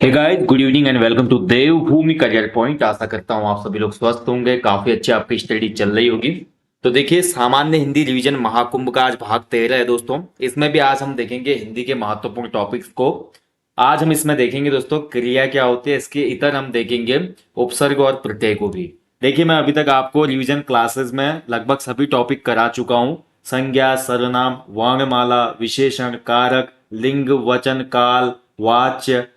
Hey guys, good evening and welcome to Devbhoomi career point. आशा करता हूँ आप सभी लोग स्वस्थ होंगे, काफी अच्छी आपकी स्टडी चल रही होगी। तो देखिए, सामान्य हिंदी रिवीजन महाकुंभ का आज भाग 13 है दोस्तों। इसमें भी आज हम देखेंगे हिंदी के महत्वपूर्ण टॉपिक्स को। आज हम इसमें देखेंगे दोस्तों क्रिया क्या होती है, इसके इतर हम देखेंगे उपसर्ग और प्रत्यय को भी। देखिए, मैं अभी तक आपको रिवीजन क्लासेस में लगभग सभी टॉपिक करा चुका हूँ। संज्ञा, सर्वनाम, वर्णमाला, विशेषण, कारक, लिंग, वचन, काल, वाच्य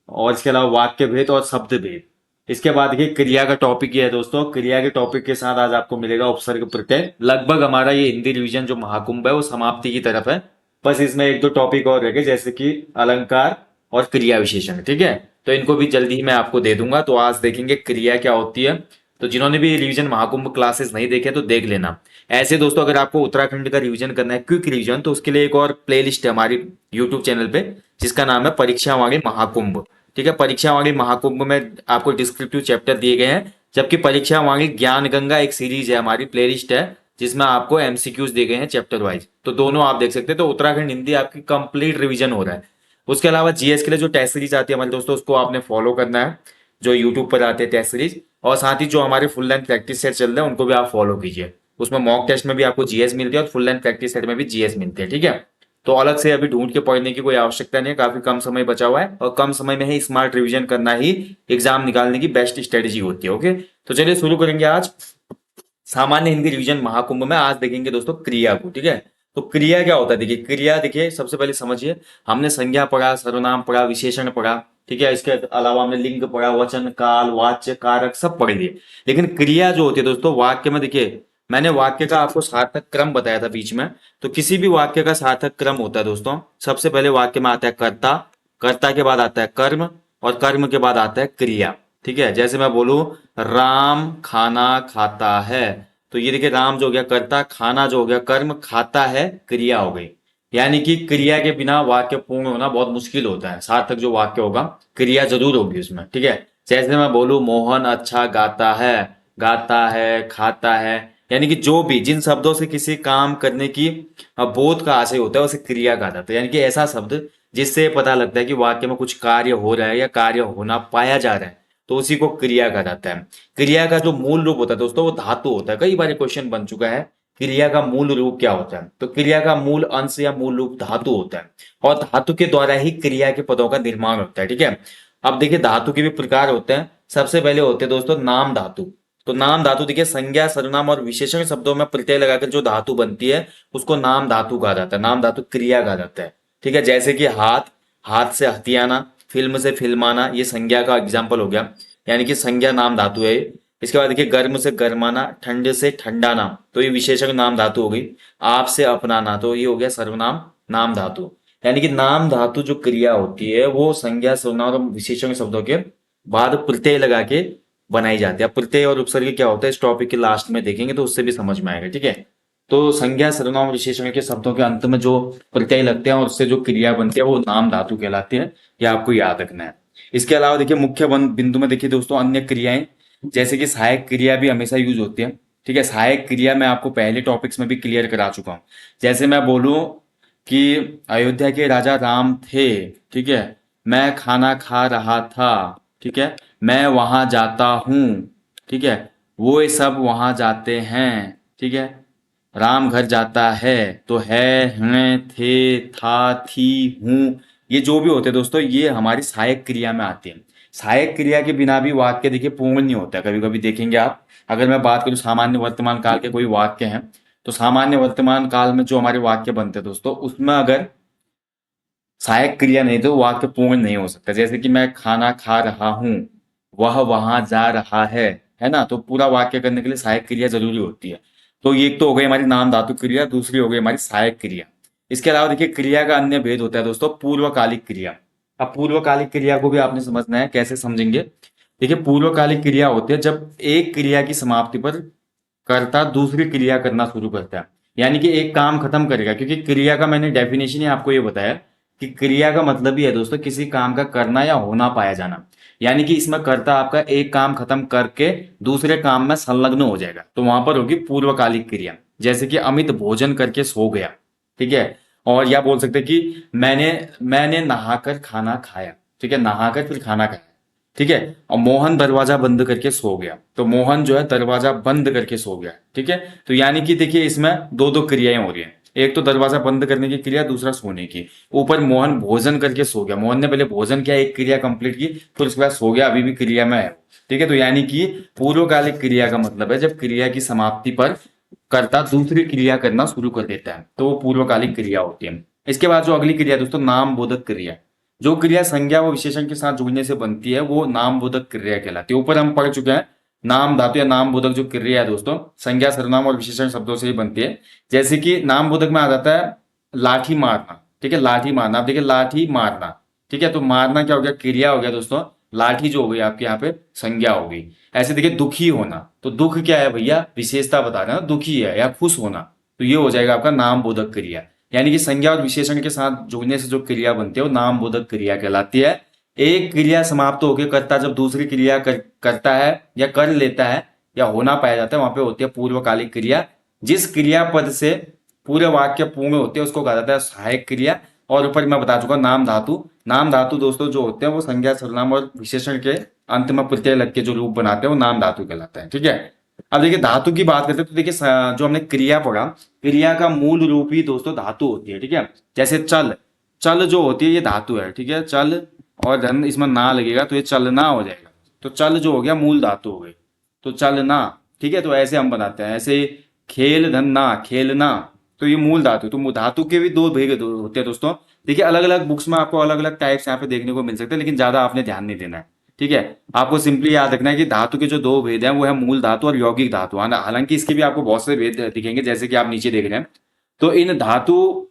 और इसके अलावा वाक्य भेद और शब्द भेद। इसके बाद देखिए क्रिया का टॉपिक ये है दोस्तों। क्रिया के टॉपिक के साथ आज आपको मिलेगा उपसर्ग प्रत्यय। लगभग हमारा ये हिंदी रिवीजन जो महाकुंभ है वो समाप्ति की तरफ है। बस इसमें एक दो टॉपिक और रह गए, जैसे कि अलंकार और क्रिया विशेषण। ठीक है, तो इनको भी जल्दी ही मैं आपको दे दूंगा। तो आज देखेंगे क्रिया क्या होती है। तो जिन्होंने भी रिवीजन महाकुंभ क्लासेस नहीं देखे तो देख लेना। ऐसे दोस्तों, अगर आपको उत्तराखंड का रिवीजन करना है, क्विक रिवीजन, तो उसके लिए एक और प्लेलिस्ट है हमारी यूट्यूब चैनल पे, जिसका नाम है परीक्षा वाणी महाकुंभ। ठीक है, परीक्षा वाणी महाकुंभ में आपको डिस्क्रिप्टिव चैप्टर दिए गए हैं, जबकि परीक्षा वाणी ज्ञान गंगा एक सीरीज है, हमारी प्लेलिस्ट है, जिसमें आपको एमसीक्यूज दिए गए हैं चैप्टर वाइज। तो दोनों आप देख सकते हैं। तो उत्तराखंड हिंदी आपकी कंप्लीट रिवीजन हो रहा है। उसके अलावा जीएस के लिए जो टेस्ट सीरीज आती है हमारे दोस्तों, उसको आपने फॉलो करना है, जो यूट्यूब पर आते हैं टेस्ट सीरीज। और साथ ही जो हमारे फुल लेंथ प्रैक्टिस सेट चल रहे हैं उनको भी आप फॉलो कीजिए। उसमें मॉक टेस्ट में भी आपको जीएस मिलती है और फुल लेंथ प्रैक्टिस सेट में भी जीएस मिलते हैं। ठीक है, तो अलग से अभी ढूंढ के पढ़ने की कोई आवश्यकता नहीं है, काफी कम समय बचा हुआ है और कम समय में ही स्मार्ट रिवीजन करना ही एग्जाम निकालने की बेस्ट स्ट्रेटेजी होती है। ओके, तो चलिए शुरू करेंगे आज सामान्य हिंदी रिवीजन महाकुंभ में। आज देखेंगे दोस्तों क्रिया को। ठीक है, तो क्रिया क्या होता है। देखिए, क्रिया देखिए सबसे पहले समझिए, हमने संज्ञा पढ़ा, सर्वनाम पढ़ा, विशेषण पढ़ा। ठीक है, इसके अलावा हमने लिंग पढ़ा, वचन, काल, वाच्य, कारक सब पढ़ लिए। लेकिन क्रिया जो होती है दोस्तों वाक्य में, देखिए मैंने वाक्य का आपको सार्थक क्रम बताया था बीच में। तो किसी भी वाक्य का सार्थक क्रम होता है दोस्तों, सबसे पहले वाक्य में आता है कर्ता, कर्ता के बाद आता है कर्म और कर्म के बाद आता है क्रिया। ठीक है, जैसे मैं बोलूं राम खाना खाता है, तो ये देखिए राम जो हो गया कर्ता, खाना जो हो गया कर्म, खाता है क्रिया हो गई। यानी कि क्रिया के बिना वाक्य पूर्ण होना बहुत मुश्किल होता है। सार्थक जो वाक्य होगा क्रिया जरूर होगी उसमें। ठीक है, जैसे मैं बोलूं मोहन अच्छा गाता है, गाता है, खाता है, यानी कि जो भी जिन शब्दों से किसी काम करने की बोध का आशय होता है उसे क्रिया कहा जाता है। यानी कि ऐसा शब्द जिससे पता लगता है कि वाक्य में कुछ कार्य हो रहा है या कार्य होना पाया जा रहा है, तो उसी को क्रिया कहा जाता है। क्रिया का जो मूल रूप होता है दोस्तों वो धातु होता है। कई बार क्वेश्चन बन चुका है, क्रिया का मूल रूप क्या होता है। तो क्रिया का मूल अंश या मूल रूप धातु होता है और धातु के द्वारा ही क्रिया के पदों का निर्माण होता है। ठीक है, अब देखिए धातु के भी प्रकार होते हैं। सबसे पहले होते हैं दोस्तों नाम धातु। तो नाम धातु देखिए संज्ञा, सर्वनाम और विशेषण शब्दों में प्रत्यय लगाकर जो धातु बनती है उसको नाम धातु कहा जाता है, नाम धातु क्रिया कहा जाता है। ठीक है, जैसे कि हाथ, हाथ से हथियाना, फिल्म से फिल्माना, ये संज्ञा का एग्जाम्पल हो गया, यानी कि संज्ञा नाम धातु है। इसके बाद देखिए गर्म से गर्माना, ठंड से ठंडाना, तो ये विशेषण नाम धातु हो गई। आप से अपनाना, तो ये हो गया सर्वनाम नाम धातु। यानी कि नाम धातु जो क्रिया होती है वो संज्ञा, सर्वनाम और विशेषण शब्दों के बाद प्रत्यय लगा के बनाई जाती है। अब प्रत्यय और उपसर्ग क्या होता है इस टॉपिक के लास्ट में देखेंगे तो उससे भी समझ में आएगा। ठीक है, तो संज्ञा, सर्वनाम और विशेषण के शब्दों के अंत में जो प्रत्यय लगते हैं और उससे जो क्रिया बनती है वो नाम धातु कहलाती है। ये आपको याद रखना है। इसके अलावा देखिए मुख्य बिंदु में देखिए दोस्तों अन्य क्रियाएं, जैसे कि सहायक क्रिया भी हमेशा यूज होती है। ठीक है, सहायक क्रिया मैं आपको पहले टॉपिक्स में भी क्लियर करा चुका हूं। जैसे मैं बोलूं कि अयोध्या के राजा राम थे, ठीक है, मैं खाना खा रहा था, ठीक है, मैं वहां जाता हूं, ठीक है, वो सब वहां जाते हैं, ठीक है, राम घर जाता है, तो है, हैं, थे, था, थी, हूं, ये जो भी होते हैं दोस्तों ये हमारी सहायक क्रिया में आते हैं। सहायक क्रिया के बिना भी वाक्य देखिए पूर्ण नहीं होता। कभी कभी देखेंगे आप, अगर मैं बात करूं सामान्य वर्तमान काल के कोई वाक्य हैं, तो सामान्य वर्तमान काल में जो हमारे वाक्य बनते हैं दोस्तों उसमें अगर सहायक क्रिया नहीं तो वाक्य पूर्ण नहीं हो सकता। जैसे कि मैं खाना खा रहा हूं, वह वहां जा रहा है ना, तो पूरा वाक्य करने के लिए सहायक क्रिया जरूरी होती है। तो ये एक तो हो गई हमारी नाम धातु क्रिया, दूसरी हो गई हमारी सहायक क्रिया। इसके अलावा देखिए क्रिया का अन्य भेद होता है दोस्तों पूर्वकालिक क्रिया। अब पूर्वकालिक क्रिया को भी आपने समझना है, कैसे समझेंगे। देखिए पूर्वकालिक क्रिया होती है जब एक क्रिया की समाप्ति पर कर्ता दूसरी क्रिया करना शुरू करता है, यानी कि एक काम खत्म करेगा। क्योंकि क्रिया का मैंने डेफिनेशन ही आपको ये बताया कि क्रिया का मतलब ही है दोस्तों किसी काम का करना या होना पाया जाना। यानी कि इसमें कर्ता आपका एक काम खत्म करके दूसरे काम में संलग्न हो जाएगा, तो वहां पर होगी पूर्वकालिक क्रिया। जैसे कि अमित भोजन करके सो गया, ठीक है, और या बोल सकते कि मैंने मैंने नहाकर खाना खाया। ठीक है, नहाकर फिर खाना खाया, ठीक है। और मोहन दरवाजा बंद करके सो गया, तो मोहन जो है दरवाजा बंद करके सो गया, ठीक है। तो यानी कि देखिए इसमें दो दो क्रियाएं हो रही हैं, एक तो दरवाजा बंद करने की क्रिया, दूसरा सोने की। ऊपर मोहन भोजन करके सो गया, मोहन ने पहले भोजन किया, एक क्रिया कंप्लीट की, फिर उसके बाद सो गया, अभी भी क्रिया में है, ठीक है। तो यानी कि पूर्वकालिक क्रिया का मतलब है जब क्रिया की समाप्ति पर कर्ता दूसरी क्रिया करना शुरू कर देता है, तो वो पूर्वकालिक क्रिया होती है। इसके बाद जो अगली क्रिया दोस्तों, नाम बोधक क्रिया। जो क्रिया संज्ञा व विशेषण के साथ जुड़ने से बनती है वो नाम बोधक क्रिया कहलाती है। ऊपर हम पढ़ चुके हैं, नाम धातु या नाम बोधक जो क्रिया है दोस्तों, संज्ञा सर्वनाम और विशेषण शब्दों से ही बनती है। जैसे कि नाम बोधक में आ जाता है लाठी मारना, ठीक है, लाठी मारना। आप देखिए लाठी मारना, ठीक है, तो मारना क्या हो गया, क्रिया हो गया दोस्तों। लाठी जो हो गई आपके यहाँ पे संज्ञा हो गई। ऐसे देखिए दुखी होना, तो दुख क्या है भैया, विशेषता बता रहे हैं ना, दुखी है या खुश होना, तो ये हो जाएगा आपका नाम बोधक क्रिया। यानी कि संज्ञा और विशेषण के साथ जुड़ने से जो क्रिया बनती है वो नाम बोधक क्रिया कहलाती है। एक क्रिया समाप्त होकर कर्ता जब दूसरी क्रिया करता है या कर लेता है या होना पाया जाता है, वहां पे होती है पूर्वकालिक क्रिया। जिस क्रियापद से पूरे वाक्य पूर्ण होते हैं उसको कहा जाता है सहायक क्रिया। और ऊपर मैं बता चुका नाम धातु। नाम धातु दोस्तों जो होते हैं वो संज्ञा सर्वनाम और विशेषण के अंत में प्रत्यय लग के जो रूप बनाते हैं वो नाम धातु कहलाता है, ठीक है। अब देखिए धातु की बात करते हैं तो देखिए जो हमने क्रिया पढ़ा, क्रिया का मूल रूप ही दोस्तों धातु होती है, ठीक है। जैसे चल, चल जो होती है ये धातु है, ठीक है, चल और धन इसमें ना लगेगा तो ये चलना हो जाएगा। तो चल जो हो गया मूल धातु हो गई, तो चलना, ठीक है। तो ऐसे हम बनाते हैं, ऐसे खेल धन ना, खेलना, तो ये मूल धातु। तो धातु के भी दो भेद होते हैं दोस्तों। देखिए अलग अलग बुक्स में आपको अलग अलग टाइप्स यहाँ पे देखने को मिल सकते हैं, लेकिन ज्यादा आपने ध्यान नहीं देना है, ठीक है। आपको सिंपली याद रखना है कि धातु के जो दो भेद हैं वो है मूल धातु और यौगिक धातु। हालांकि इसके भी आपको बहुत से भेद दिखेंगे, जैसे कि आप नीचे देख रहे हैं। तो इन धातु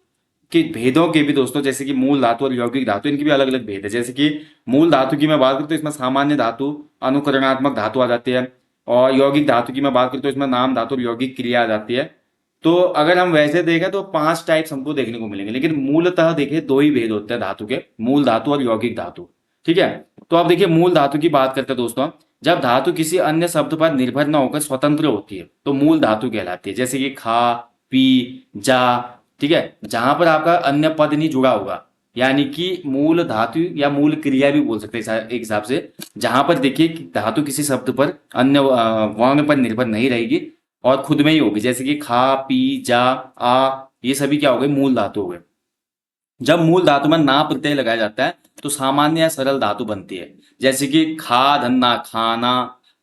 के भेदों के भी दोस्तों, जैसे कि मूल धातु और यौगिक धातु, इनकी भी अलग अलग भेद है। जैसे कि मूल धातु की मैं बात करूँ तो इसमें सामान्य धातु, अनुकरणात्मक धातु आ जाती है। और यौगिक धातु की मैं बात करूँ तो इसमें नाम धातु और यौगिक क्रिया आ जाती है। तो अगर हम वैसे देखें तो 5 टाइप्स हमको देखने को मिलेंगे, लेकिन मूलतः देखिए दो ही भेद होते हैं धातु के, मूल धातु और यौगिक धातु, ठीक है। तो अब देखिए मूल धातु की बात करते हैं दोस्तों, जब धातु किसी अन्य शब्द पर निर्भर न होकर स्वतंत्र होती है तो मूल धातु कहलाती है। जैसे कि खा, पी, जा, ठीक है, जहां पर आपका अन्य पद नहीं जुड़ा होगा, यानी कि मूल धातु या मूल क्रिया भी बोल सकते हैं एक हिसाब से। जहां पर देखिए कि धातु किसी शब्द पर अन्य वर्ण पर निर्भर नहीं रहेगी और खुद में ही होगी, जैसे कि खा, पी, जा, आ, ये सभी क्या हो गए, मूल धातु हो गए। जब मूल धातु में ना प्रत्यय लगाया जाता है तो सामान्य या सरल धातु बनती है। जैसे कि खा धन्ना खाना,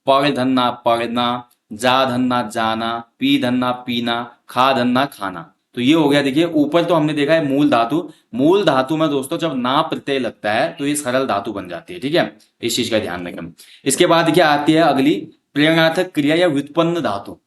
पढ़ धन्ना पढ़ना, जा धन्ना जाना, पी धन्ना पीना, खा धन्ना खाना। तो ये हो गया। देखिए ऊपर तो हमने देखा है मूल धातु। मूल धातु में दोस्तों जब ना प्रत्यय लगता है तो ये सरल धातु बन जाती है, ठीक है। इस चीज का ध्यान रखें। इसके बाद देखिए आती है अगली प्रेरणार्थक क्रिया या व्युत्पन्न धातु।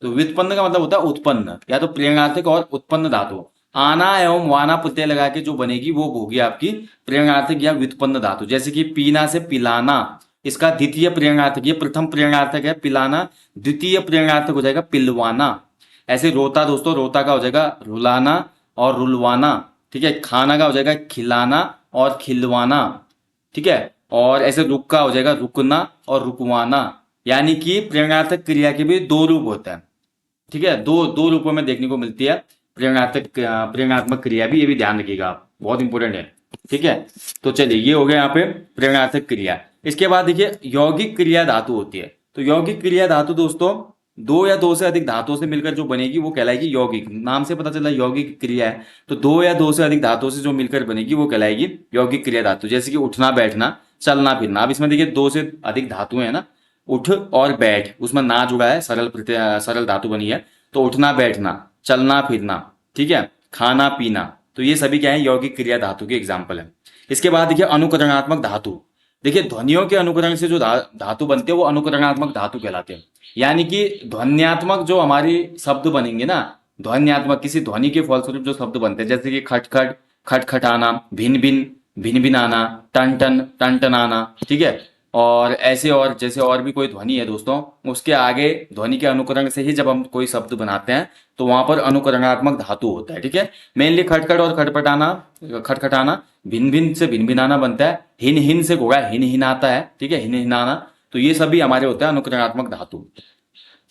तो व्युत्पन्न का मतलब होता है उत्पन्न, या तो प्रेरणार्थक और उत्पन्न धातु। आना एवं वाना प्रत्यय लगा के जो बनेगी वो होगी आपकी प्रेरणार्थक या व्युत्पन्न धातु। जैसे कि पीना से पिलाना, इसका द्वितीय प्रेरणार्थक, ये प्रथम प्रेरणार्थक है पिलाना, द्वितीय प्रेरणार्थक हो जाएगा पिलवाना। ऐसे रोता दोस्तों, रोता का हो जाएगा रुलाना और रुलवाना, ठीक है। खाना का हो जाएगा खिलाना और खिलवाना, ठीक है। और ऐसे रुक का हो जाएगा रुकना और रुकवाना। यानी कि प्रेरणार्थक क्रिया के भी दो रूप होते हैं, ठीक है, दो दो रूपों में देखने को मिलती है प्रेरणात्मक क्रिया भी, ये भी ध्यान रखिएगा आप, बहुत इंपॉर्टेंट है, ठीक है। तो चलिए ये हो गया यहाँ पे प्रेरणार्थक क्रिया। इसके बाद देखिए यौगिक क्रिया धातु होती है। तो यौगिक क्रिया धातु दोस्तों दो या दो से अधिक धातुओं से मिलकर जो बनेगी वो कहलाएगी यौगिक। नाम से पता चला यौगिक क्रिया है, तो दो या दो से अधिक धातुओं से जो मिलकर बनेगी वो कहलाएगी यौगिक क्रिया धातु। जैसे कि उठना बैठना, चलना फिरना। अब इसमें देखिए दो से अधिक धातुएं है ना, उठ और बैठ, उसमें ना जुड़ा है, सरल धातु बनी है। तो उठना बैठना, चलना फिरना, ठीक है, खाना पीना, तो ये सभी क्या है, यौगिक क्रिया धातु के एग्जाम्पल है। इसके बाद देखिए अनुकरणात्मक धातु। देखिए ध्वनियों के अनुकरण से जो धातु बनते हैं वो अनुकरणात्मक धातु कहलाते हैं। यानी कि ध्वन्यात्मक जो हमारी शब्द बनेंगे ना, ध्वन्यात्मक किसी ध्वनि के फलस्वरूप जो शब्द बनते हैं, जैसे कि खटखट, खटखटाना, भिन भिन, भिन भिनाना, टन टन, टन टनाना, ठीक है। और ऐसे और जैसे और भी कोई ध्वनि है दोस्तों, उसके आगे ध्वनि के अनुकरण से ही जब हम कोई शब्द बनाते हैं तो वहां पर अनुकरणात्मक धातु होता है, ठीक है। मेनली खटखट और खटपटाना, खटखटाना, भिन भिन से भिन भिनाना बनता है, हिन हिन से होगा हिन हिनाता है, ठीक है, हिन हिनाना। तो ये सभी हमारे होते हैं अनुकरणात्मक धातु।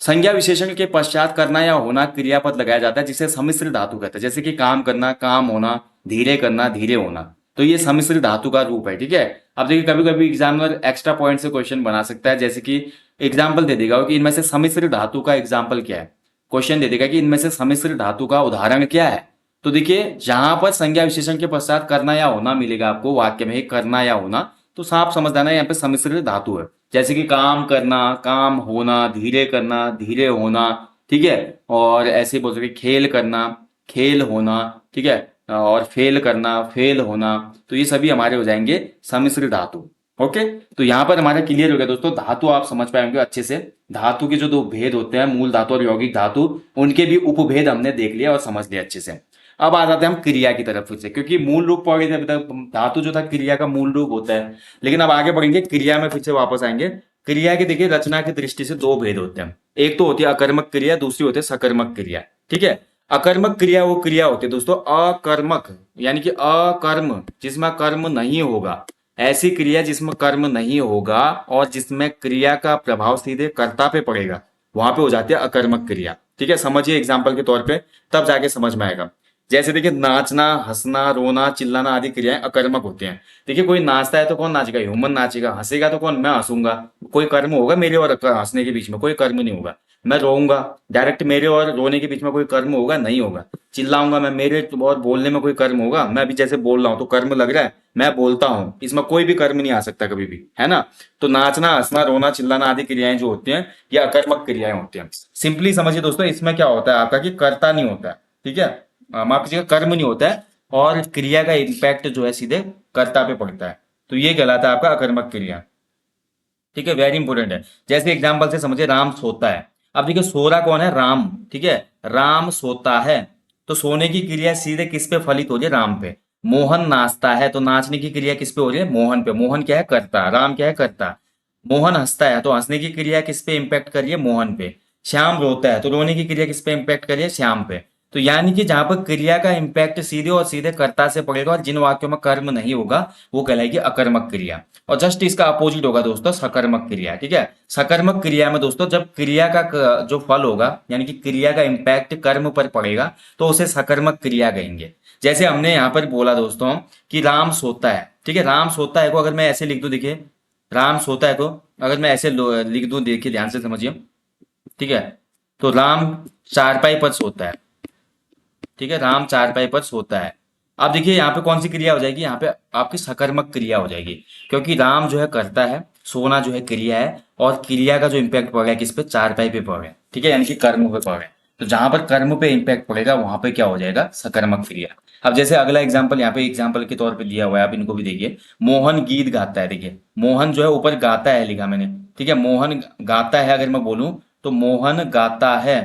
संज्ञा विशेषण के पश्चात करना या होना क्रियापद लगाया जाता है जिसे सम्मिश्र धातु कहते हैं। जैसे कि काम करना, काम होना, धीरे करना, धीरे होना। तो ये सम्मिश्र धातु का रूप है, ठीक है। अब देखिए कभी कभी एग्जामिनर एक्स्ट्रा पॉइंट से क्वेश्चन बना सकता है, जैसे कि एग्जाम्पल दे देगा कि इनमें से सम्मिश्र धातु का एग्जाम्पल क्या है, क्वेश्चन दे देगा कि इनमें से सम्मिश्र धातु का उदाहरण क्या है। तो देखिए जहां पर संज्ञा विशेषण के पश्चात करना या होना मिलेगा आपको वाक्य में, करना या होना, तो साफ समझ जाना यहाँ पे सम्मिश्र धातु है। जैसे कि काम करना, काम होना, धीरे करना, धीरे होना, ठीक है। और ऐसे बोल सकते खेल करना, खेल होना, ठीक है। और फेल करना, फेल होना, तो ये सभी हमारे हो जाएंगे सम्मिश्र धातु। ओके, तो यहाँ पर हमारा क्लियर हो गया दोस्तों, धातु आप समझ पाएंगे अच्छे से। धातु के जो दो भेद होते हैं, मूल धातु और यौगिक धातु, उनके भी उपभेद हमने देख लिया और समझ लिया अच्छे से। अब आ जाते हैं हम क्रिया की तरफ फिर से, क्योंकि मूल रूप पढ़े थे अभी तक, धातु जो था क्रिया का मूल रूप होता है, लेकिन अब आगे बढ़ेंगे क्रिया में फिर से वापस आएंगे। क्रिया के देखिए रचना की दृष्टि से दो भेद होते हैं, एक तो होती है अकर्मक क्रिया, दूसरी होती है सकर्मक क्रिया, ठीक है। अकर्मक क्रिया वो क्रिया होती है दोस्तों अकर्मक, यानी कि अकर्म, जिसमें कर्म नहीं होगा, ऐसी क्रिया जिसमें कर्म नहीं होगा और जिसमें क्रिया का प्रभाव सीधे कर्ता पे पड़ेगा, वहां पे हो जाती है अकर्मक क्रिया, ठीक है। समझिए एग्जाम्पल के तौर पे, तब जाके समझ में आएगा। जैसे देखिए नाचना, हंसना, रोना, चिल्लाना आदि क्रियाएं अकर्मक होती हैं। देखिए कोई नाचता है तो कौन नाचेगा, ह्यूमन नाचेगा। हंसेगा तो कौन, मैं हंसूंगा। कोई कर्म होगा मेरे और हंसने के बीच में, कोई कर्म नहीं होगा। मैं रोऊंगा, डायरेक्ट मेरे और रोने के बीच में कोई कर्म होगा, नहीं होगा। चिल्लाऊंगा मैं, मेरे और बोलने में कोई कर्म होगा। मैं अभी जैसे बोल रहा हूँ तो कर्म लग रहा है, मैं बोलता हूँ, इसमें कोई भी कर्म नहीं आ सकता कभी भी, है ना। तो नाचना, हंसना, रोना, चिल्लाना आदि क्रियाएं जो होती हैं ये अकर्मक क्रियाएं होती हैं। सिंपली समझिए दोस्तों, इसमें क्या होता है आपका कि कर्ता नहीं होता है, ठीक है। माफ कीजिएगा, कर्म नहीं होता है और क्रिया का इम्पैक्ट जो है सीधे कर्ता पे पड़ता है, तो ये कहलाता है आपका अकर्मक क्रिया, ठीक है। वेरी इंपॉर्टेंट है। जैसे एग्जांपल से समझिए, राम सोता है। अब देखिए सो रहा कौन है, राम, ठीक है। राम सोता है, तो सोने की क्रिया सीधे किस पे फलित हो रही है, राम पे। मोहन नाचता है, तो नाचने की क्रिया किस पे हो रही है, मोहन पे। मोहन क्या है, कर्ता, राम क्या है, कर्ता। मोहन हंसता है, तो हंसने की क्रिया किस पे इम्पैक्ट कर रही है, मोहन पे। श्याम रोता है, तो रोने की क्रिया किस पे इम्पैक्ट कर रही है, श्याम पे। तो यानी कि जहां पर क्रिया का इम्पैक्ट सीधे और सीधे कर्ता से पड़ेगा और जिन वाक्यों में कर्म नहीं होगा वो कहलाएगी अकर्मक क्रिया। और जस्ट इसका अपोजिट होगा दोस्तों सकर्मक क्रिया, ठीक है। सकर्मक क्रिया में दोस्तों जब क्रिया का जो फल होगा, यानी कि क्रिया का इम्पैक्ट कर्म पर पड़ेगा, तो उसे सकर्मक क्रिया कहेंगे। जैसे हमने यहाँ पर बोला दोस्तों कि राम सोता है, ठीक है। राम सोता है को अगर मैं ऐसे लिख दूं, देखिए राम सोता है को अगर मैं ऐसे लिख दूं, देखिए ध्यान से समझिए, ठीक है। तो राम चारपाई पर सोता है, ठीक है। राम चारपाई पर सोता है। अब देखिए यहाँ पे कौन सी क्रिया हो जाएगी, यहाँ पे आपकी सकर्मक क्रिया हो जाएगी, क्योंकि राम जो है करता है, सोना जो है क्रिया है, और क्रिया का जो इम्पैक्ट पड़ रहा है किस पे, चारपाई पे पड़ रहा है, ठीक है, यानी कि कर्म पे पड़ रहा है। तो जहां पर कर्म पे इम्पैक्ट पड़ेगा वहां पे क्या हो जाएगा, सकर्मक क्रिया। अब जैसे अगला एग्जाम्पल यहाँ पे एग्जाम्पल के तौर पे दिया हुआ है, आप इनको भी देखिए। मोहन गीत गाता है, देखिए मोहन जो है ऊपर गाता है लिखा मैंने, ठीक है। मोहन गाता है अगर मैं बोलूं तो मोहन गाता है,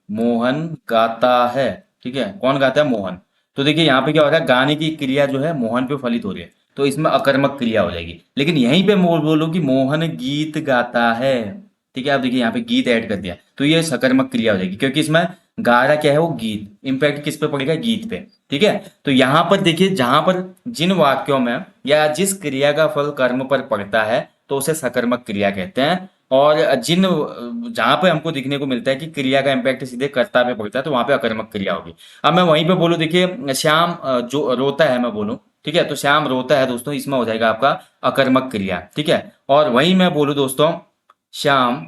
मोहन गाता है, ठीक है। कौन गाता है, मोहन। तो देखिए यहाँ पे क्या हो रहा है, गाने की क्रिया जो है मोहन पे फलित हो रही है, तो इसमें अकर्मक क्रिया हो जाएगी। लेकिन यहीं पे बोलो कि मोहन गीत गाता है, ठीक है। आप देखिए यहाँ पे गीत ऐड कर दिया, तो ये सकर्मक क्रिया हो जाएगी, क्योंकि इसमें गा रहा क्या है, वो गीत, इम्पैक्ट किस पे पड़ेगा, गीत पे, ठीक है। तो यहाँ पर देखिए जहां पर जिन वाक्यों में या जिस क्रिया का फल कर्म पर पड़ता है तो उसे सकर्मक क्रिया कहते हैं। और जिन जहां पे हमको दिखने को मिलता है कि क्रिया का इम्पैक्ट सीधे कर्ता पे पड़ता है, तो वहां पे अकर्मक क्रिया होगी। अब मैं वहीं पे बोलूं, देखिए श्याम जो रोता है मैं बोलूं, ठीक है। तो श्याम रोता है दोस्तों, इसमें हो जाएगा आपका अकर्मक क्रिया, ठीक है। और वहीं मैं बोलूं दोस्तों, श्याम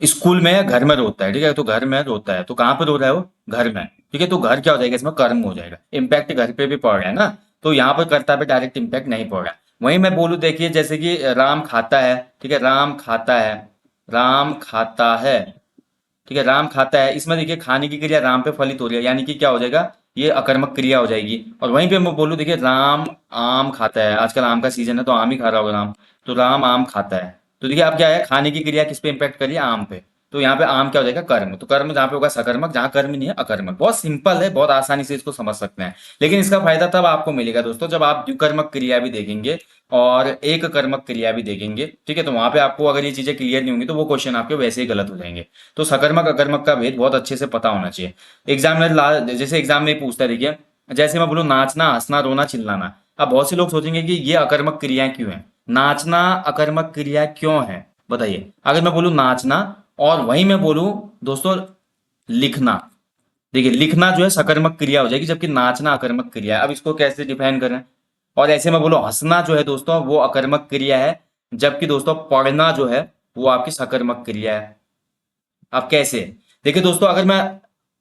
स्कूल में या घर में रोता है, ठीक है। तो घर में रोता है, तो कहाँ पे रो रहा है वो, घर में, ठीक है। तो घर क्या हो जाएगा, इसमें कर्म हो जाएगा, इम्पैक्ट घर पे भी पड़ रहा है ना, तो यहाँ पर कर्ता पे डायरेक्ट इम्पैक्ट नहीं पड़ रहा है। वहीं मैं बोलूँ, देखिए जैसे कि राम खाता है, ठीक है। राम खाता है, राम खाता है, ठीक है। राम खाता है, इसमें देखिए खाने की क्रिया राम पे फलित हो रही है, यानी कि क्या हो जाएगा, ये अकर्मक क्रिया हो जाएगी। और वहीं पे मैं बोलूँ, देखिए राम आम खाता है, आजकल आम का सीजन है तो आम ही खा रहा होगा राम, तो राम आम खाता है। तो देखिए अब क्या है, खाने की क्रिया किस पे इम्पैक्ट करिए, आम पे। तो यहाँ पे आम क्या हो जाएगा, कर्म। तो कर्म जहाँ पे होगा सकर्मक, जहाँ कर्म नहीं है अकर्मक। बहुत सिंपल है, बहुत आसानी से इसको समझ सकते हैं। लेकिन इसका फायदा तब आपको मिलेगा दोस्तों जब आप द्विकर्मक क्रिया भी देखेंगे और एक कर्मक क्रिया भी देखेंगे, ठीक है। तो वहां पे आपको अगर ये चीजें क्लियर नहीं होंगी तो वो क्वेश्चन आपके वैसे ही गलत हो जाएंगे। तो सकर्मक अकर्मक का भेद बहुत अच्छे से पता होना चाहिए। एग्जामिनर जैसे एग्जाम में पूछता है, देखिए जैसे मैं बोलूँ नाचना, हंसना, रोना, चिल्लाना। अब बहुत से लोग सोचेंगे कि ये अकर्मक क्रिया क्यों है, नाचना अकर्मक क्रिया क्यों है, बताइए। अगर मैं बोलूँ नाचना और वहीं मैं बोलूँ दोस्तों लिखना, देखिए लिखना जो है सकर्मक क्रिया हो जाएगी, जबकि नाचना अकर्मक क्रिया है। अब इसको कैसे डिफाइन करें? और ऐसे में बोलो हंसना जो है दोस्तों वो अकर्मक क्रिया है, जबकि दोस्तों पढ़ना जो है वो आपकी सकर्मक क्रिया है। अब कैसे? देखिए दोस्तों, अगर मैं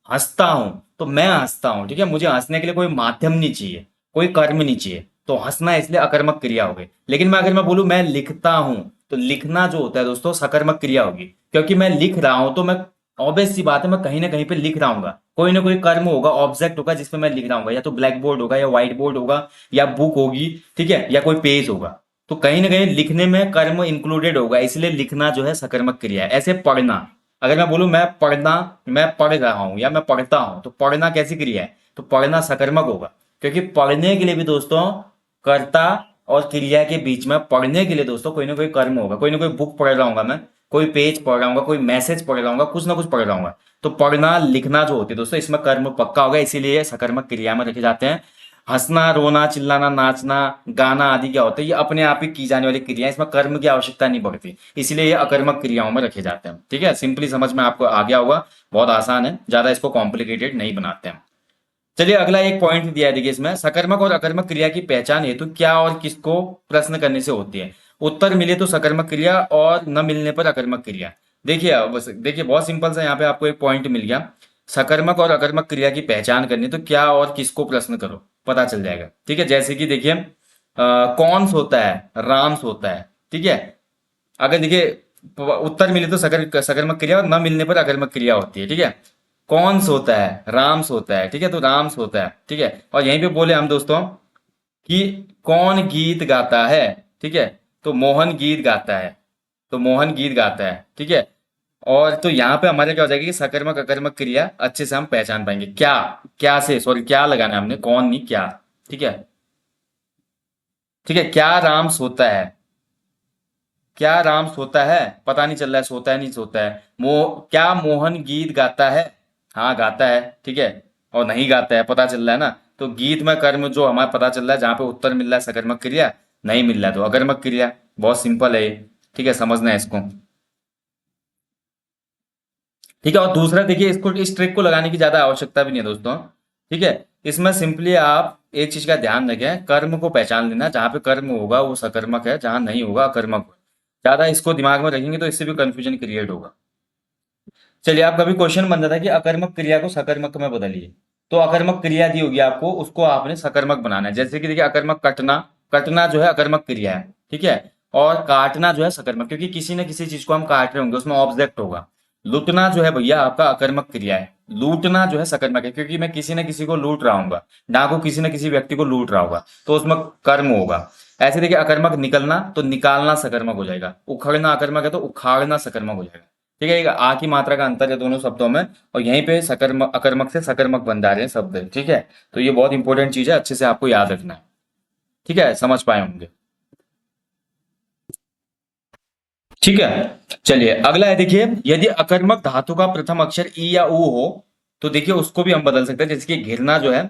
हंसता हूं तो मैं हंसता हूं, ठीक है, मुझे हंसने के लिए कोई माध्यम नहीं चाहिए, कोई कर्म नहीं चाहिए, तो हंसना इसलिए अकर्मक क्रिया हो गई। लेकिन मैं अगर मैं बोलूं मैं लिखता हूं, तो लिखना जो होता है दोस्तों सकर्मक क्रिया होगी, क्योंकि मैं लिख रहा हूं तो मैं, ऑब्वियस सी बात है, मैं कहीं ना कहीं पे लिख रहा हूँ, कोई ना कोई कर्म होगा, ऑब्जेक्ट होगा जिसपे मैं लिख रहा हूँ, या तो ब्लैक बोर्ड होगा, या व्हाइट बोर्ड होगा, या बुक होगी, ठीक है, या कोई पेज होगा। तो कहीं ना कहीं लिखने में कर्म इंक्लूडेड होगा, इसलिए लिखना जो है सकर्मक क्रिया है। ऐसे पढ़ना, अगर मैं बोलूं मैं पढ़ना, मैं पढ़ रहा हूं या मैं पढ़ता हूं, तो पढ़ना कैसी क्रिया है? तो पढ़ना सकर्मक होगा, क्योंकि पढ़ने के लिए भी दोस्तों कर्ता और क्रिया के बीच में, पढ़ने के लिए दोस्तों कोई ना कोई कर्म होगा, कोई ना कोई बुक पढ़ रहा हूँ मैं, कोई पेज पढ़ रहा हूँ, कोई मैसेज पढ़ रहा हूँ, कुछ ना कुछ पढ़ रहा हूँ। तो पढ़ना लिखना जो होती है दोस्तों, इसमें कर्म पक्का होगा, इसीलिए सकर्मक क्रिया में रखे जाते हैं। हंसना, रोना, चिल्लाना, नाचना, गाना आदि क्या होता है, ये अपने आप ही की जाने वाली क्रिया है, इसमें कर्म की आवश्यकता नहीं पड़ती, इसलिए ये अकर्मक क्रियाओं में रखे जाते हैं। ठीक है, सिंपली समझ में आपको आ गया होगा, बहुत आसान है, ज्यादा इसको कॉम्प्लिकेटेड नहीं बनाते हैं। चलिए अगला एक पॉइंट दिया है, देखिए इसमें सकर्मक और अकर्मक क्रिया की पहचान हेतु क्या और किसको प्रश्न करने से होती है? उत्तर मिले तो सकर्मक क्रिया और न मिलने पर अकर्मक क्रिया। देखिए बस देखिए, बहुत सिंपल सा यहाँ पे आपको एक पॉइंट मिल गया। सकर्मक और अकर्मक क्रिया की पहचान करनी तो क्या और किसको प्रश्न करो, पता चल जाएगा। ठीक है, जैसे कि देखिए कौन सोता है, राम सोता है, ठीक है। अगर देखिए उत्तर मिले तो सकर्मक क्रिया और न मिलने पर अकर्मक क्रिया होती है, ठीक है। कौन सोता है? राम सोता है, ठीक है, तो राम सोता है, ठीक है। और यहीं पे बोले हम दोस्तों कि कौन गीत गाता है, ठीक है, तो मोहन गीत गाता है, तो मोहन गीत गाता है, ठीक है। और तो यहाँ पे हमारे क्या हो जाएगी कि सकर्मक अकर्मक क्रिया अच्छे से हम पहचान पाएंगे। क्या, क्या से सॉरी क्या लगाना है हमने, कौन नहीं क्या, ठीक है। ठीक है, क्या राम सोता है? क्या राम सोता है? पता नहीं चल रहा है सोता है नहीं सोता है। क्या मोहन गीत गाता है? हाँ गाता है, ठीक है। और नहीं गाता है, पता चल रहा है ना। तो गीत में कर्म जो हमारा पता चल रहा है, जहां पे उत्तर मिल रहा है सकर्मक क्रिया, नहीं मिल रहा है तो अकर्मक क्रिया। बहुत सिंपल है ये, ठीक है, समझना है इसको। ठीक है, और दूसरा देखिए, इसको इस ट्रिक को लगाने की ज्यादा आवश्यकता भी नहीं है दोस्तों, ठीक है। इसमें सिंपली आप एक चीज का ध्यान रखें, कर्म को पहचान लेना, जहां पे कर्म होगा वो सकर्मक है, जहां नहीं होगा अकर्मक होगा। ज्यादा इसको दिमाग में रखेंगे तो इससे भी कंफ्यूजन क्रिएट होगा। चलिए, आप कभी क्वेश्चन बन जाता है कि अकर्मक क्रिया को सकर्मक में बदलिए, तो अकर्मक क्रिया दी होगी आपको, उसको आपने सकर्मक बनाना है। जैसे कि देखिए अकर्मक कटना, कटना जो है अकर्मक क्रिया है, ठीक है। और काटना जो है सकर्मक, क्योंकि किसी न किसी चीज को हम काट रहे होंगे, उसमें ऑब्जेक्ट होगा। लूटना जो है भैया आपका अकर्मक क्रिया है, लूटना जो है सकर्मक है, क्योंकि मैं किसी न किसी को लूट रहा हूँ, डाकू किसी न किसी व्यक्ति को लूट रहा होगा, तो उसमें कर्म होगा। ऐसे देखिए अकर्मक निकलना, तो निकालना सकर्मक हो जाएगा। उखड़ना अकर्मक है, तो उखाड़ना सकर्मक हो जाएगा। ठीक है, एक आ की मात्रा का अंतर है दोनों शब्दों में, और यहीं पे सकर्मक अकर्मक से सकर्मक बन जा रहे हैं शब्द, ठीक है। तो ये बहुत इंपॉर्टेंट चीज है, अच्छे से आपको याद रखना है, ठीक है, समझ पाए होंगे। ठीक है, चलिए अगला है, देखिए यदि अकर्मक धातु का प्रथम अक्षर ई या ऊ हो, तो देखिए उसको भी हम बदल सकते हैं। जैसे कि घिरना जो है,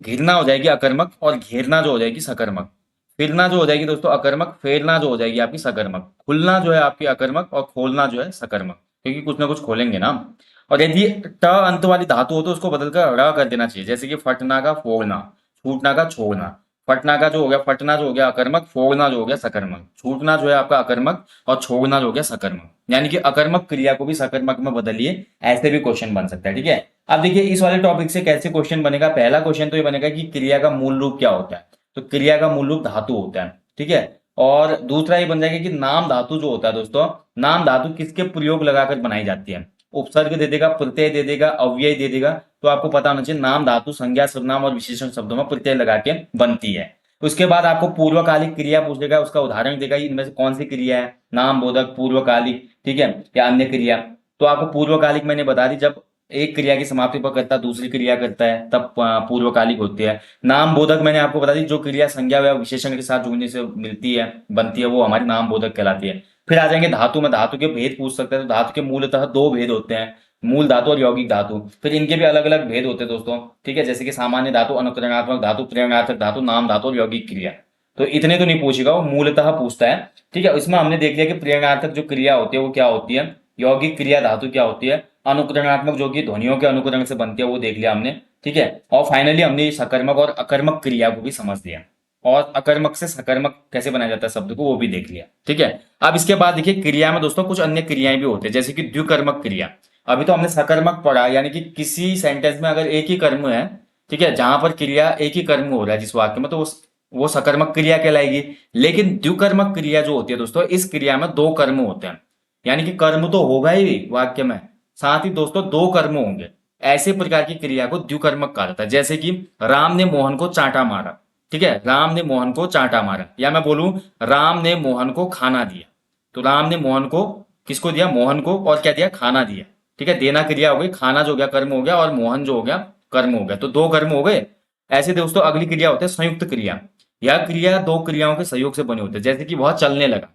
घिरना हो जाएगी अकर्मक, और घेरना जो हो जाएगी सकर्मक। फिरना जो हो जाएगी दोस्तों अकर्मक, फेरना जो हो जाएगी आपकी सकर्मक। खुलना जो है आपकी अकर्मक, और खोलना जो है सकर्मक, क्योंकि कुछ ना कुछ खोलेंगे ना हम। और यदि ट अंत वाली धातु हो तो उसको बदलकर ड़ कर देना चाहिए। जैसे कि फटना का फोड़ना, छूटना का छोड़ना। फटना का जो हो गया, फटना जो हो गया अकर्मक, फोड़ना जो हो गया सकर्मक, छूटना जो है आपका अकर्मक, और छोड़ना जो हो गया सकर्मक। यानी कि अकर्मक क्रिया को भी सकर्मक में बदलिए, ऐसे भी क्वेश्चन बन सकता है, ठीक है। अब देखिए इस वाले टॉपिक से कैसे क्वेश्चन बनेगा। पहला क्वेश्चन तो ये बनेगा कि क्रिया का मूल रूप क्या होता है, तो क्रिया का मूल रूप धातु होता है, ठीक है। और दूसरा ये बन जाएगा कि नाम धातु जो होता है दोस्तों, नाम धातु किसके प्रयोग लगाकर बनाई जाती है। उपसर्ग दे देगा, प्रत्यय दे देगा, अव्यय दे देगा, तो आपको पता होना चाहिए नाम धातु संज्ञा सर्वनाम और विशेषण शब्दों में प्रत्यय लगा के बनती है। उसके बाद आपको पूर्वकालिक क्रिया पूछ लेगा, उसका उदाहरण देगा इनमें से कौन सी क्रिया है, नाम बोधक, पूर्वकालिक, ठीक है, या अन्य क्रिया। तो आपको पूर्वकालिक मैंने बता दी, जब एक क्रिया की समाप्ति पर करता दूसरी क्रिया करता है, तब पूर्वकालिक होती है। नाम बोधक मैंने आपको बता दी, जो क्रिया संज्ञा या विशेषण के साथ जुड़ने से मिलती है, बनती है, वो हमारी नाम बोधक कहलाती है। फिर आ जाएंगे धातु में, धातु के भेद पूछ सकते हैं, तो धातु के मूलतः दो भेद होते हैं, मूल धातु और यौगिक धातु। फिर इनके भी अलग अलग भेद होते हैं दोस्तों, ठीक है, जैसे कि सामान्य धातु, अनुकरणात्मक धातु, प्रेरणार्थक धातु, नाम धातु और यौगिक क्रिया। तो इतने तो नहीं पूछेगा, वो मूलतः पूछता है, ठीक है। इसमें हमने देख लिया कि प्रेरणार्थक जो क्रिया होती है वो क्या होती है, यौगिक क्रिया धातु क्या होती है, अनुकरणात्मक जो कि ध्वनियों के अनुकरण से बनती है वो देख लिया हमने, ठीक है। और फाइनली हमने सकर्मक और अकर्मक क्रिया को भी समझ लिया, और अकर्मक से सकर्मक कैसे बनाया जाता है शब्द को वो भी देख लिया, ठीक है। अब इसके बाद देखिए क्रिया में दोस्तों कुछ अन्य क्रियाएं भी होती है, जैसे कि द्विकर्मक क्रिया। अभी तो हमने सकर्मक पढ़ा, यानी कि किसी सेंटेंस में अगर एक ही कर्म है, ठीक है, जहां पर क्रिया एक ही कर्म हो रहा है जिस वाक्य में, तो वो सकर्मक क्रिया कहलाएगी। लेकिन द्विकर्मक क्रिया जो होती है दोस्तों, इस क्रिया में दो कर्म होते हैं, यानी कि कर्म तो होगा ही वाक्य में, साथ ही दोस्तों दो कर्म होंगे। ऐसे प्रकार की क्रिया को द्विकर्मक कहा जाता है। जैसे कि राम ने मोहन को चांटा मारा, ठीक है, राम ने मोहन को चांटा मारा, या मैं बोलूं राम ने मोहन को खाना दिया। तो राम ने मोहन को, किसको दिया, मोहन को, और क्या दिया, खाना दिया, ठीक है। देना क्रिया हो गई, खाना जो हो गया कर्म हो गया, और मोहन जो हो गया कर्म हो गया, तो दो कर्म हो गए। ऐसे दोस्तों अगली क्रिया होती है संयुक्त क्रिया। यह क्रिया दो क्रियाओं के सहयोग से बनी होती है, जैसे कि वह चलने लगा।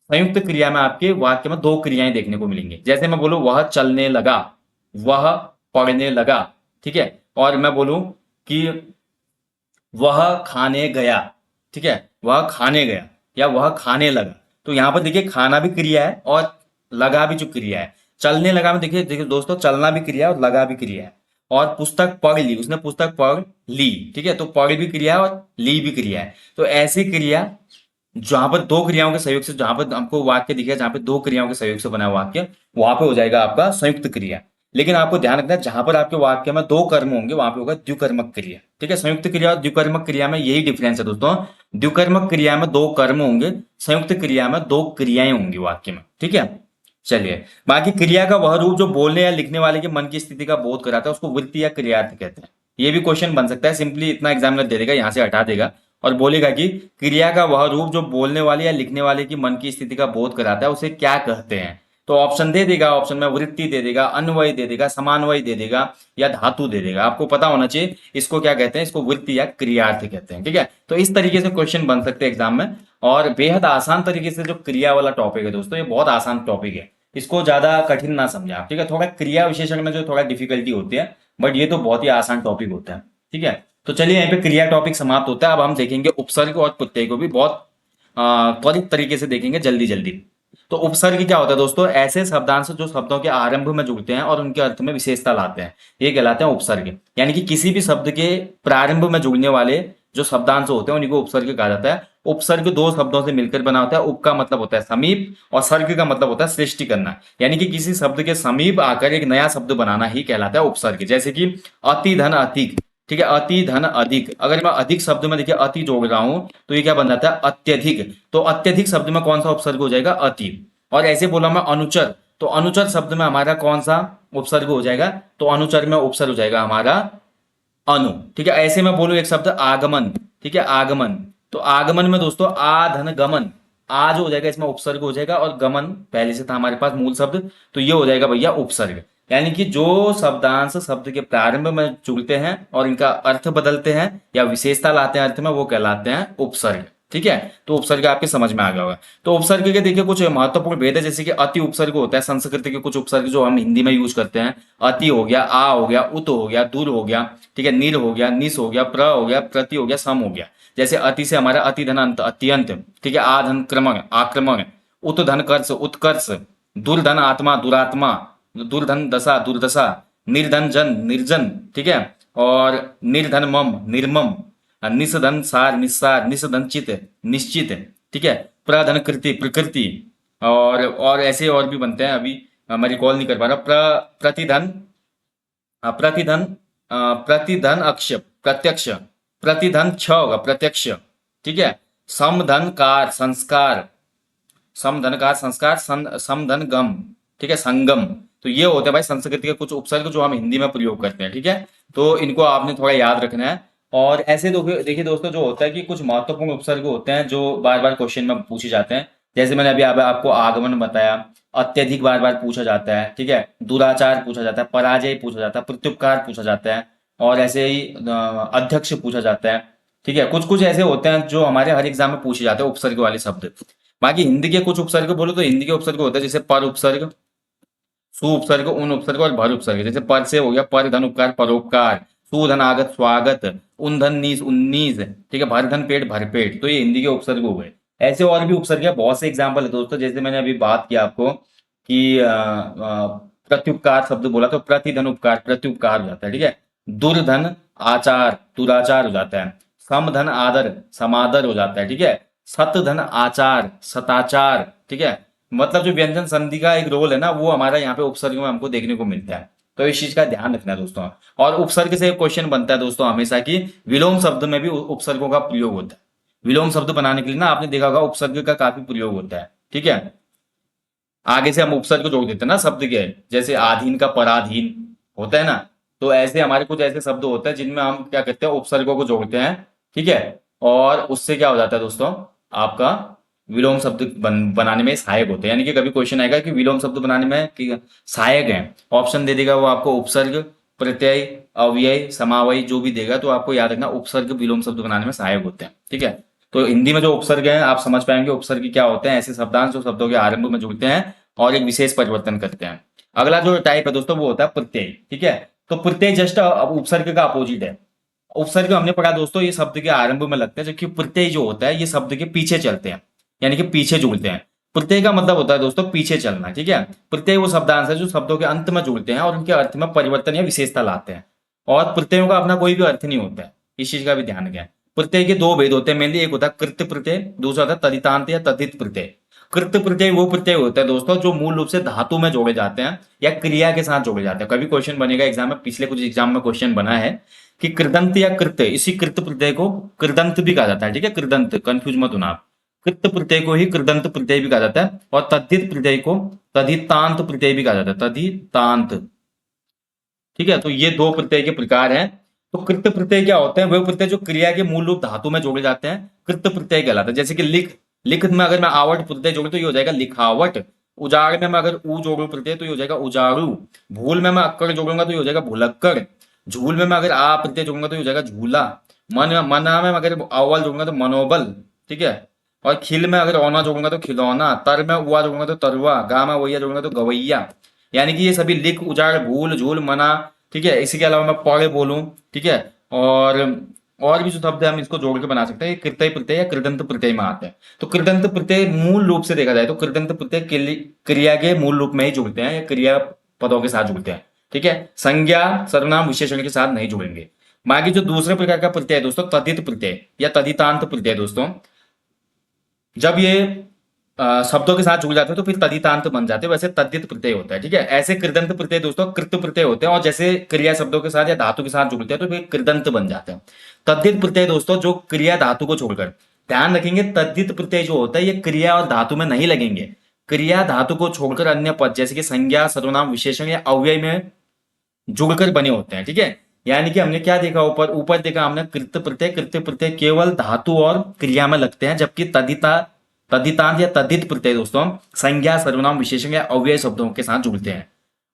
संयुक्त क्रिया में आपके वाक्य में दो क्रियाएं देखने को मिलेंगी। जैसे मैं बोलूं वह चलने लगा, वह पढ़ने लगा, ठीक है, और मैं बोलूं कि वह खाने गया, ठीक है, वह खाने गया या वह खाने लगा। तो यहां पर देखिए खाना भी क्रिया है और लगा भी जो क्रिया है। चलने लगा में देखिए देखिए दोस्तों, चलना भी क्रिया है और लगा भी क्रिया है। और पुस्तक पढ़ ली, उसने पुस्तक पढ़ ली, ठीक है, तो पढ़ भी क्रिया है और ली भी क्रिया है। तो ऐसी क्रिया जहां पर दो क्रियाओं के सहयोग से, जहां पर हमको वाक्य दिखेगा जहां पर दो क्रियाओं के सहयोग से बना हुआ वाक्य, वहां पे हो जाएगा आपका संयुक्त क्रिया। लेकिन आपको ध्यान रखना है जहां पर आपके वाक्य में दो कर्म होंगे वहां पे होगा द्विकर्मक क्रिया, ठीक है। संयुक्त क्रिया और द्विकर्मक क्रिया में यही डिफरेंस है दोस्तों। द्विकर्मक क्रिया में दो कर्म होंगे, संयुक्त क्रिया में दो क्रियाएं होंगी वाक्य में, ठीक है। चलिए, बाकी क्रिया का वह रूप जो बोलने या लिखने वाले के मन की स्थिति का बोध कराता है उसको वृत्ति या क्रियार्थ कहते हैं। ये भी क्वेश्चन बन सकता है, सिंपली इतना एग्जामिनर दे देगा, यहाँ से हटा देगा और बोलेगा कि क्रिया का वह रूप जो बोलने वाले या लिखने वाले की मन की स्थिति का बोध कराता है उसे क्या कहते हैं। तो ऑप्शन दे देगा, ऑप्शन में वृत्ति दे देगा, अन्वय दे देगा, समान्वय दे देगा, या धातु दे देगा। आपको पता होना चाहिए इसको क्या कहते हैं, इसको वृत्ति या क्रियार्थ कहते हैं, ठीक है। तो इस तरीके से क्वेश्चन बन सकते हैं एग्जाम में, और बेहद आसान तरीके से जो क्रिया वाला टॉपिक है दोस्तों, ये बहुत आसान टॉपिक है, इसको ज्यादा कठिन ना समझे आप, ठीक है। थोड़ा क्रिया विशेषण में जो थोड़ा डिफिकल्टी होती है, बट ये तो बहुत ही आसान टॉपिक होता है, ठीक है। तो चलिए यहीं पे क्रिया टॉपिक समाप्त होता है। अब हम देखेंगे उपसर्ग और प्रत्यय को भी बहुत त्वरित तरीके से देखेंगे, जल्दी जल्दी। तो उपसर्ग क्या होता है दोस्तों, ऐसे शब्दांश जो शब्दों के आरंभ में जुड़ते हैं और उनके अर्थ में विशेषता लाते हैं, ये कहलाते हैं उपसर्ग। यानी कि किसी भी शब्द के प्रारंभ में जुड़ने वाले जो शब्दांश होते हैं उन्हीं को उपसर्ग कहा जाता है। उपसर्ग दो शब्दों से मिलकर बना होता है। उप का मतलब होता है समीप, और सर्ग का मतलब होता है सृष्टि करना, यानी कि किसी शब्द के समीप आकर एक नया शब्द बनाना ही कहलाता है उपसर्ग। जैसे कि अति धन अधिक, ठीक है, अति धन अधिक। अगर मैं अधिक शब्द में देखिए अति जोड़ रहा हूं तो ये क्या बन जाता है, अत्यधिक। तो अत्यधिक शब्द में कौन सा उपसर्ग हो जाएगा, अति। और ऐसे बोला मैं अनुचर, तो अनुचर शब्द में हमारा कौन सा उपसर्ग हो जाएगा, तो अनुचर में उपसर्ग हो जाएगा हमारा अनु, ठीक है। ऐसे मैं बोलूं एक शब्द आगमन, ठीक है, आगमन। तो आगमन में दोस्तों आ धन गमन, आ जो हो जाएगा इसमें उपसर्ग हो जाएगा, और गमन पहले से था हमारे पास मूल शब्द, तो ये हो जाएगा भैया उपसर्ग। यानी कि जो शब्दांश शब्द के प्रारंभ में जुड़ते हैं और इनका अर्थ बदलते हैं या विशेषता लाते हैं अर्थ में, वो कहलाते हैं उपसर्ग, ठीक है। तो उपसर्ग आपके समझ में आ गया होगा। तो उपसर्ग के देखिए कुछ महत्वपूर्ण भेद है, जैसे कि अति उपसर्ग होता है संस्कृत के कुछ उपसर्ग जो हम हिंदी में यूज करते हैं। अति हो गया, आ हो गया, उत हो गया, दूर हो गया, ठीक है, नीर हो गया, निस हो गया, प्र हो गया, प्रति हो गया, सम हो गया। जैसे अति से हमारा अति धन अंत, अत्यंत, ठीक है, आ धन क्रमण, आक्रमण, उत धन कर्ष, उत्कर्ष, दुर्धन आत्मा, दुरात्मा, दुर्धन दशा, दुर्दशा, निर्धन जन, निर्जन, ठीक है, और निर्धन मम, निर्मम, निषधन सार, निस्सार, निषधन चित, निश्चित, ठीक है, प्रधन कृति, प्रकृति, और ऐसे और भी बनते हैं, अभी मैं रिकॉल नहीं कर पा रहा। प्रतिधन, प्रतिधन, प्रतिधन अक्ष, प्रत्यक्ष, प्रतिधन छ होगा, प्रत्यक्ष, ठीक है। समधन कार, संस्कार, समधन कार, संस्कार, समधन गम, ठीक है, संगम। तो ये होते हैं भाई संस्कृत के कुछ उपसर्ग जो हम हिंदी में प्रयोग करते हैं, ठीक है। तो इनको आपने थोड़ा याद रखना है। और ऐसे देखिए दोस्तों, जो होता है कि कुछ महत्वपूर्ण उपसर्ग होते हैं जो बार बार क्वेश्चन में पूछे जाते हैं। जैसे मैंने अभी आपको आगमन बताया, अत्यधिक बार बार पूछा जाता है, ठीक है, दुराचार पूछा जाता है, पराजय पूछा जाता है, प्रत्युपकार पूछा जाता है, और ऐसे ही अध्यक्ष पूछा जाता है, ठीक है। कुछ कुछ ऐसे होते हैं जो हमारे हर एग्जाम में पूछे जाते हैं उपसर्ग वाले शब्द। बाकी हिंदी के कुछ उपसर्ग बोलो तो हिंदी के उपसर्ग होते हैं जैसे पर उपसर्ग, सु उपसर्ग, उन उपसर्ग और भर उपसर्ग। जैसे पर से हो गया पर धन उपकार, परोपकार, सु धन आगत, स्वागत, उन धन नीस, उन्नीस, ठीक है, भर धन पेट, भरपेट। तो ये हिंदी के उपसर्ग हो गए। ऐसे और भी उपसर्ग है, बहुत से एग्जाम्पल है दोस्तों। जैसे मैंने अभी बात किया आपको कि प्रत्युपकार शब्द बोला तो प्रतिधन उपकार प्रत्युपकार हो जाता है, ठीक है। दुर्धन आचार दुराचार हो जाता है। समधन आदर समादर हो जाता है, ठीक है। सतधन आचार सताचार, ठीक है। मतलब जो व्यंजन संधि का एक रोल है ना, वो हमारा यहाँ पे उपसर्ग में हमको देखने को मिलता है। तो इस चीज का ध्यान रखना है दोस्तों। और उपसर्ग से एक क्वेश्चन बनता है दोस्तों हमेशा की विलोम शब्द में भी उपसर्गों का प्रयोग होता है। विलोम शब्द बनाने के लिए ना आपने देखा होगा उपसर्ग का काफी प्रयोग होता है, ठीक है। आगे से हम उपसर्ग जोड़ देते हैं ना शब्द के, जैसे आधीन का पराधीन होता है ना। तो ऐसे हमारे कुछ ऐसे शब्द होते हैं जिनमें हम क्या करते हैं, उपसर्गों को जोड़ते हैं, ठीक है। और उससे क्या हो जाता है दोस्तों, आपका विलोम शब्द बनाने में सहायक होते हैं। यानी कि कभी क्वेश्चन आएगा कि विलोम शब्द बनाने में सहायक है, ऑप्शन दे देगा वो आपको उपसर्ग प्रत्यय अव्यय समावय जो भी देगा, तो आपको याद रखना उपसर्ग विलोम शब्द बनाने में सहायक होते हैं, ठीक है। तो हिंदी में जो उपसर्ग है आप समझ पाएंगे उपसर्ग क्या होते हैं, ऐसे शब्दांश जो शब्दों के आरंभ में जुड़ते हैं और एक विशेष परिवर्तन करते हैं। अगला जो टाइप है दोस्तों वो होता है प्रत्यय, ठीक है। तो प्रत्यय जस्ट उपसर्ग का अपोजिट है। उपसर्ग हमने पढ़ा दोस्तों ये शब्द के आरंभ में लगता है, जबकि प्रत्यय जो होता है ये शब्द के पीछे चलते हैं, यानी कि पीछे जुड़ते हैं। प्रत्यय का मतलब होता है दोस्तों पीछे चलना, ठीक है। प्रत्यय वो शब्दांश है जो शब्दों के अंत में जुड़ते हैं और उनके अर्थ में परिवर्तन या विशेषता लाते हैं। और प्रत्ययों का अपना कोई भी अर्थ नहीं होता है, इस चीज का भी ध्यान रखें। प्रत्यय के दो भेद होते हैं मेनली, एक होता है कृत्य प्रत्यय, दूसरा होता है तदितांत या तद्धित प्रत्यय। कृत्य प्रत्यय वो प्रत्यय होता है दोस्तों जो मूल रूप से धातु में जोड़े जाते हैं या क्रिया के साथ जोड़े जाते हैं। कभी क्वेश्चन बनेगा एग्जाम में, पिछले कुछ एग्जाम में क्वेश्चन बना है कि कृदंत या कृत्य, इसी कृत्य प्रत्यय को कृदंत भी कहा जाता है, ठीक है। कृदंत कंफ्यूज मत होना आप, कृत्य प्रत्यय को ही कृदंत प्रत्यय भी कहा जाता है और तद्धित प्रत्यय को तद्धितांत प्रत्यय भी कहा जाता है, तद्धितांत, ठीक है। तो ये दो प्रत्यय के प्रकार हैं। तो कृत्य प्रत्यय क्या होते हैं, वे प्रत्यय जो क्रिया के मूल रूप धातु में जोड़े जाते हैं कृत्य प्रत्यय कहलाता है। जैसे कि लिख, लिख में अगर मैं आवट प्रत्यय जोड़ू तो ये हो जाएगा लिखावट। उजाड़ में मैं अगर ऊ जोड़ू प्रत्यय तो ये हो जाएगा उजाड़ू। भूल में मैं अक्कड़ जोड़ूंगा तो ये हो जाएगा भुलक्कड़। झूल में मैं अगर आ प्रत्यय जोड़ूंगा तो ये हो जाएगा झूला। मना में अगर अव्वल जोड़ूंगा तो मनोबल, ठीक है। और खिल में अगर औना जोड़ूंगा तो खिलौना। तर में उआ जोड़ूंगा तो तरुआ। गा में वैया जोड़ूंगा तो गवैया। यानी कि ये सभी लिख उजाड़ भूल झूल मना, ठीक है। इसी के अलावा मैं पढ़े बोलूं, ठीक है। और भी जो शब्द है हम इसको जोड़ के बना सकते हैं, कृतय प्रत्यय या कृदंत प्रत्यय में आते हैं। तो कृदंत प्रत्यय मूल रूप से देखा जाए तो कृदंत प्रत्यय क्रिया के मूल रूप में ही जुड़ते हैं या क्रिया पदों के साथ जुड़ते हैं, ठीक है। संज्ञा सर्वनाम विशेषण के साथ नहीं जुड़ेंगे। बाकी जो दूसरे प्रकार का प्रत्यय है दोस्तों तद्धित प्रत्यय या तद्धितांत प्रत्यय दोस्तों, जब ये शब्दों के साथ जुड़ जाते हैं तो फिर तदितांत बन जाते हैं, वैसे तद्धित प्रत्यय होता है, ठीक है। ऐसे कृदंत प्रत्यय दोस्तों कृत प्रत्यय होते हैं और जैसे क्रिया शब्दों के साथ या धातु के साथ जुड़ते हैं तो फिर कृदंत बन जाते हैं। तद्धित प्रत्यय दोस्तों जो क्रिया धातु को छोड़कर, ध्यान रखेंगे तद्धित प्रत्यय जो होता है ये क्रिया और धातु में नहीं लगेंगे। क्रिया धातु को छोड़कर अन्य पद जैसे कि संज्ञा सर्वनाम विशेषण या अव्यय में जुड़कर बने होते हैं, ठीक है। यानी कि हमने क्या देखा, ऊपर ऊपर देखा हमने कृत्य प्रत्यय केवल धातु और क्रिया में लगते हैं, जबकि तद्धितांत या तद्धित प्रत्यय दोस्तों संज्ञा सर्वनाम विशेषण या अव्यय शब्दों के साथ जुड़ते हैं।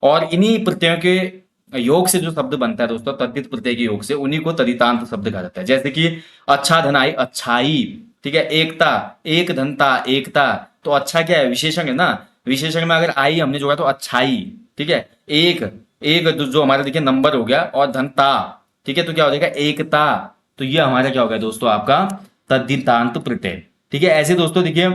और इन्हीं प्रत्ययों के योग से जो शब्द बनता है दोस्तों तद्धित प्रत्यय के योग से, उन्हीं को तद्धितांत शब्द कहा जाता है। जैसे कि अच्छा धनाई अच्छाई, ठीक है। एकता एक धनता एकता, तो अच्छा क्या है विशेषण है ना, विशेषण में अगर आई हमने जोड़ा तो अच्छाई, ठीक है। एक एक जो हमारा देखिए नंबर हो गया और धनता, ठीक है, तो क्या हो जाएगा एकता। तो ये हमारा क्या हो गया दोस्तों आपका तद्धितांत प्रत्यय, ठीक है। ऐसे दोस्तों देखिए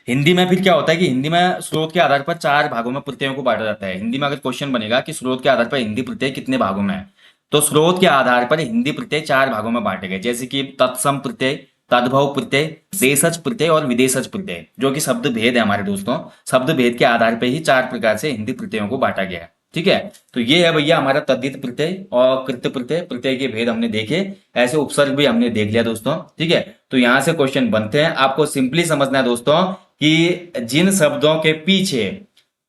हिंदी में फिर क्या होता है कि हिंदी में स्रोत के आधार पर चार भागों में प्रत्ययों को बांटा जाता है। हिंदी में अगर क्वेश्चन बनेगा कि स्रोत के आधार पर हिंदी प्रत्यय कितने भागों में है, तो स्रोत के आधार पर हिंदी प्रत्यय चार भागों में बांटे गए, जैसे कि तत्सम प्रत्यय, तद्भव प्रत्यय, देशज प्रत्यय और विदेशज प्रत्यय, जो कि शब्द भेद है हमारे दोस्तों। शब्द भेद के आधार पर ही चार प्रकार से हिंदी प्रत्ययों को बांटा गया है, ठीक है। तो ये है भैया हमारा तद्धित प्रत्यय और कृत्य प्रत्यय, प्रत्यय के भेद हमने देखे। ऐसे उपसर्ग भी हमने देख लिया दोस्तों, ठीक है। तो यहां से क्वेश्चन बनते हैं, आपको सिंपली समझना है दोस्तों कि जिन शब्दों के पीछे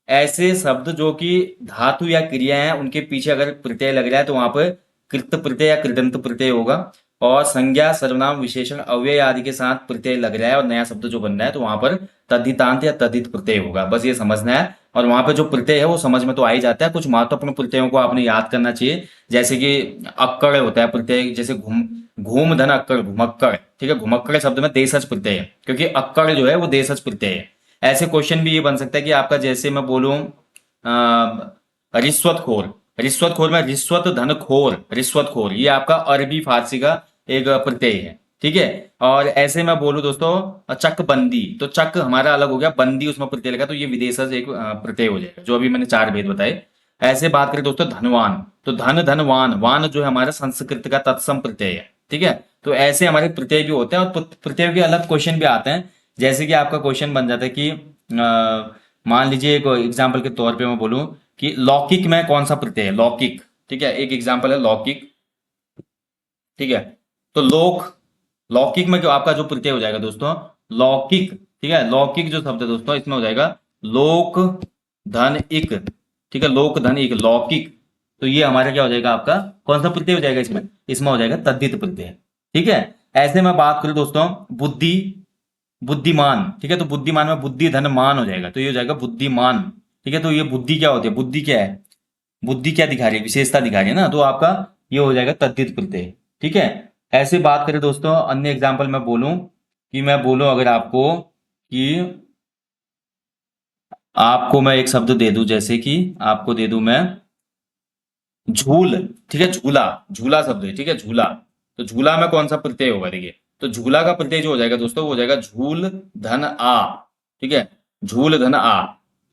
ऐसे शब्द जो कि धातु या क्रिया है उनके पीछे अगर प्रत्यय लग रहा है तो वहां पर कृत प्रत्यय या कृदंत प्रत्यय होगा। और संज्ञा सर्वनाम विशेषण अव्यय आदि के साथ प्रत्यय लग रहा है और नया शब्द जो बन रहा है तो वहां पर तद्धितांत या तद्धित प्रत्यय होगा, बस ये समझना है। और वहां पर जो प्रत्यय है वो समझ में तो आ ही जाता है। कुछ महत्वपूर्ण प्रत्ययों को आपने याद करना चाहिए, जैसे कि अक्कड़ होता है प्रत्यय, जैसे घूम धन अक्कड़ घुमक्कड़, ठीक है। घुमक्कड़ शब्द में देशज प्रत्यय है क्योंकि अक्कड़ जो है वो देशज प्रत्यय है। ऐसे क्वेश्चन भी ये बन सकता है कि आपका जैसे मैं बोलूं रिश्वतखोर, रिश्वतखोर में रिश्वत धन खोर, रिश्वतखोर, ये आपका अरबी फारसी का एक प्रत्यय है, ठीक है। और ऐसे मैं बोलूं दोस्तों चकबंदी, तो चक हमारा अलग हो गया, बंदी उसमें प्रत्यय लगा, तो ये विदेशज एक प्रत्यय हो जाएगा, जो अभी मैंने चार भेद बताए। ऐसे बात करें दोस्तों धनवान, तो धन धनवान, वान जो है हमारा संस्कृत का तत्सम प्रत्यय है। ठीक है, तो ऐसे हमारे प्रत्यय भी होते हैं और प्रत्यय के अलग क्वेश्चन भी आते हैं। जैसे कि आपका क्वेश्चन बन जाता है कि मान लीजिए एक एग्जाम्पल के तौर पे मैं बोलूं कि लौकिक में कौन सा प्रत्यय है, लौकिक। ठीक है, एक एग्जाम्पल है लौकिक। ठीक है, तो लौकिक में जो आपका जो प्रत्यय हो जाएगा दोस्तों लौकिक। ठीक है, लौकिक जो शब्द है दोस्तों इसमें हो जाएगा लोक धन इक। ठीक है, लोक धन इक लौकिक, तो ये हमारा क्या हो जाएगा, आपका कौन सा प्रत्यय हो जाएगा इसमें, इसमें हो जाएगा तद्धित प्रत्यय। ठीक है, ऐसे में बात करूं दोस्तों बुद्धि बुद्धिमान। ठीक है, तो बुद्धिमान में बुद्धि धन मान हो जाएगा, तो ये हो जाएगा बुद्धिमान। ठीक है, तो ये बुद्धि क्या होती है, बुद्धि क्या है, बुद्धि क्या दिखा रही है, विशेषता दिखा रही है ना, तो आपका ये हो जाएगा तद्धित प्रत्यय। ठीक है, ऐसे बात करें दोस्तों अन्य एग्जाम्पल मैं बोलूं कि मैं बोलूं अगर आपको कि आपको मैं एक शब्द दे दूं, जैसे कि आपको दे दूं मैं झूल। ठीक है, झूला, झूला शब्द है। ठीक है, झूला, तो झूला में कौन सा प्रत्यय होगा, देखिए तो झूला का प्रत्यय जो हो जाएगा दोस्तों वो हो जाएगा झूल धन आ। ठीक है, झूल धन आ,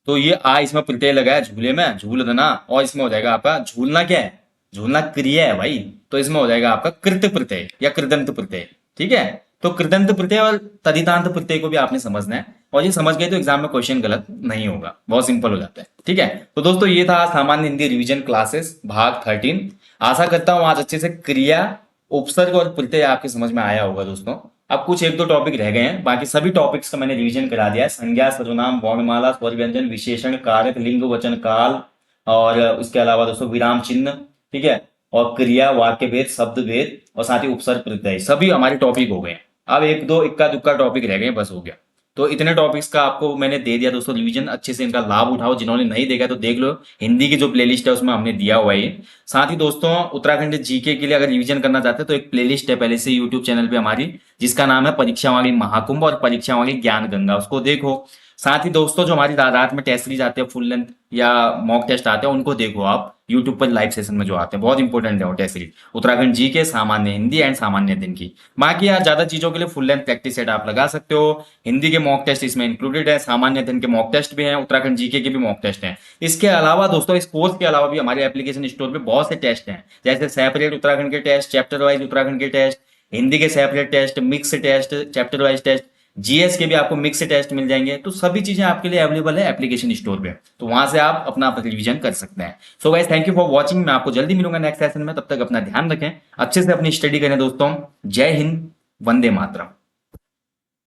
तो ये आ इसमें प्रत्यय लगा है झूले में, झूल धन आ, और इसमें हो जाएगा आपका झूलना क्या है, झूलना क्रिया है भाई, तो इसमें हो जाएगा आपका कृत प्रत्यय या कृदंत प्रत्यय। ठीक है, तो कृदंत प्रत्यय और तदितांत प्रत्यय को भी आपने समझना है, और ये समझ गए तो एग्जाम में क्वेश्चन गलत नहीं होगा, बहुत सिंपल हो जाता है। ठीक है, तो दोस्तों ये था सामान्य हिंदी रिवीजन क्लासेस भाग 13। आशा करता हूं आज अच्छे से क्रिया उपसर्ग और प्रत्यय आपके समझ में आया होगा दोस्तों। अब कुछ एक दो टॉपिक रह गए हैं, बाकी सभी टॉपिक्स का मैंने रिवीजन करा दिया है। संज्ञा सर्वनाम वर्णमाला स्वर व्यंजन विशेषण कारक लिंग वचन काल, और उसके अलावा दोस्तों विराम चिन्ह। ठीक है, और क्रिया वाक्य भेद शब्द भेद और साथ ही उपसर्ग प्रत्यय, सभी हमारे टॉपिक हो गए। अब एक दो इक्का दुक्का टॉपिक रह गए, बस हो गया। तो इतने टॉपिक्स का आपको मैंने दे दिया दोस्तों रिवीजन, अच्छे से इनका लाभ उठाओ। जिन्होंने नहीं देखा तो देख लो, हिंदी की जो प्लेलिस्ट है उसमें हमने दिया हुआ है ये। साथ ही दोस्तों उत्तराखंड जीके के लिए अगर रिवीजन करना चाहते हैं तो एक प्लेलिस्ट है पहले से यूट्यूब चैनल पे हमारी, जिसका नाम है परीक्षा वाली महाकुंभ और परीक्षा वाली ज्ञान गंगा, उसको देखो। साथ ही दोस्तों जो हमारी रात में टेस्ट सीरीज आते हैं फुल लेंथ या मॉक टेस्ट आते हैं उनको देखो आप यूट्यूब पर लाइव सेशन में जो आते हैं, बहुत इंपॉर्टेंट है वो टेस्ट सीरीज, उत्तराखंड जी के सामान्य हिंदी एंड सामान्य दिन की। बाकी यार ज्यादा चीजों के लिए फुल लेंथ प्रैक्टिस सेट आप लगा सकते हो। हिंदी के मॉक टेस्ट इसमें इंक्लूडेड है, सामान्य दिन के मॉक टेस्ट भी हैं, उत्तराखंड जीके के भी मॉक टेस्ट हैं। इसके अलावा दोस्तों इस कोर्स के अलावा भी हमारे एप्लीकेशन स्टोर पे बहुत से टेस्ट हैं, जैसे सेपरेट उत्तराखंड के टेस्ट, चैप्टर वाइज उत्तराखंड के टेस्ट, हिंदी के separate test, mix test, chapter wise test, GS के भी आपको मिक्स टेस्ट मिल जाएंगे। तो सभी चीजें आपके लिए अवेलेबल है एप्लीकेशन स्टोर पे, तो वहां से आप अपना रिवीजन कर सकते हैं। So guys thank you for watching, मैं आपको जल्दी मिलूंगा नेक्स्ट सेशन में, तब तक अपना ध्यान रखें, अच्छे से अपनी स्टडी करें दोस्तों। जय हिंद, वंदे मातरम।